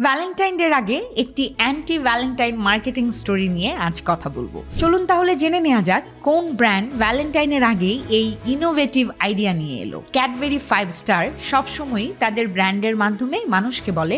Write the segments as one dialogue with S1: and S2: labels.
S1: Valentine ডের আগে একটি অ্যান্টি ভ্যালেন্টাইন মার্কেটিং স্টোরি নিয়ে আজ কথা বলবো। চলুন তাহলে জেনে নেওয়া যাক কোন ব্র্যান্ড ভ্যালেন্টাইনের আগেই এই ইনোভেটিভ আইডিয়া নিয়ে এলো। ক্যাডবেরি 5 স্টার সবসময়ই তাদের ব্র্যান্ডের মাধ্যমে মানুষকে বলে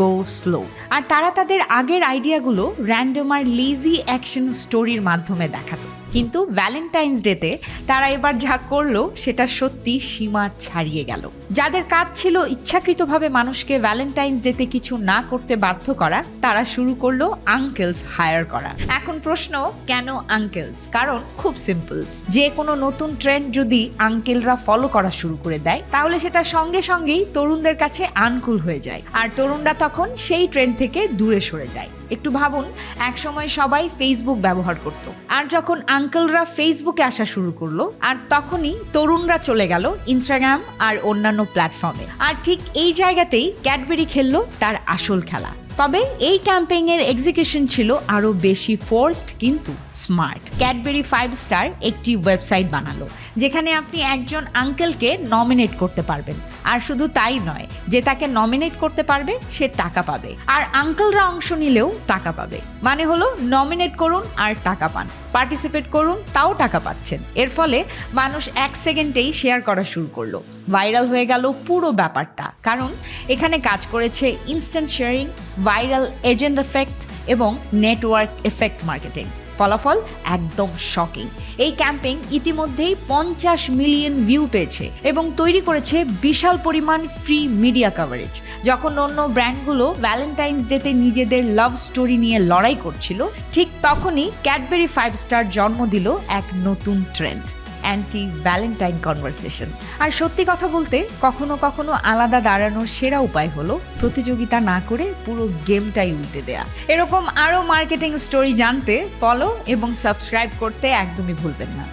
S1: গো স্লো, আর তারা তাদের আগের আইডিয়াগুলো র্যান্ডম আর লেজি অ্যাকশন স্টোরির মাধ্যমে দেখাতো। কিন্তু ভ্যালেন্টাইন্স ডেতে তারা এবার যা করলো সেটা সত্যি সীমা ছাড়িয়ে গেল। যাদের কাজ ছিল ইচ্ছাকৃতভাবে মানুষকে ভ্যালেন্টাইন্স ডেতে কিছু না করতে বাধ্য করা, তারা শুরু করলো আঙ্কেলস হায়ার করা। এখন প্রশ্ন, কেন আঙ্কেলস? কারণ খুব সিম্পল, যে কোনো নতুন ট্রেন্ড যদি আঙ্কেলরা ফলো করা শুরু করে দেয় তাহলে সেটা সঙ্গে সঙ্গেই তরুণদের কাছে আনকুল হয়ে যায়, আর তরুণরা তখন সেই ট্রেন্ড থেকে দূরে সরে যায়। একটু ভাবুন, একসময় সবাই ফেসবুক ব্যবহার করত, আর যখন আঙ্কেলরা ফেসবুকে আসা শুরু করলো, আর তখনই তরুণরা চলে গেল ইনস্টাগ্রাম আর অন্যান্য প্ল্যাটফর্মে। আর ঠিক এই জায়গাতেই ক্যাডবেরি খেললো তার আসল খেলা। তবে এই ক্যাম্পেইনের এক্সিকিউশন ছিল আরও বেশি ফোর্সড কিন্তু স্মার্ট। ক্যাডবেরি 5 স্টার একটি ওয়েবসাইট বানালো যেখানে আপনি একজন আঙ্কেলকে নমিনেট করতে পারবেন, আর শুধু তাই নয়, যে তাকে নমিনেট করতে পারবে সে টাকা পাবে, আর আঙ্কেলরা অংশ নিলেও টাকা পাবে। মানে হলো নমিনেট করুন আর টাকা পান, পার্টিসিপেট করুন তাও টাকা পাচ্ছেন। এর ফলে মানুষ 1 সেকেন্ডেই শেয়ার করা শুরু করলো। ভাইরাল হয়ে গেল পুরো ব্যাপারটা, কারণ এখানে কাজ করেছে instant sharing, viral agent effect এবং নেটওয়ার্ক এফেক্ট মার্কেটিং। ফলাফল একদম শকিং। এই ক্যাম্পেইন ইতিমধ্যেই 50 মিলিয়ন ভিউ পেয়েছে এবং তৈরি করেছে বিশাল পরিমাণ ফ্রি মিডিয়া কভারেজ। যখন অন্য ব্র্যান্ডগুলো ভ্যালেন্টাইন্স ডেতে নিজেদের লাভ স্টোরি নিয়ে লড়াই করছিল, ঠিক তখনই ক্যাডবেরি 5 স্টার জন্ম দিল এক নতুন ট্রেন্ড, অ্যান্টি ভ্যালেন্টাইন কনভারসেশন। আর সত্যি কথা বলতে, কখনো কখনো আলাদা দাঁড়ানোর সেরা উপায় হলো প্রতিযোগিতা না করে পুরো গেমটাই উল্টে দেয়া। এরকম আরও মার্কেটিং স্টোরি জানতে ফলো এবং সাবস্ক্রাইব করতে একদমই ভুলবেন না।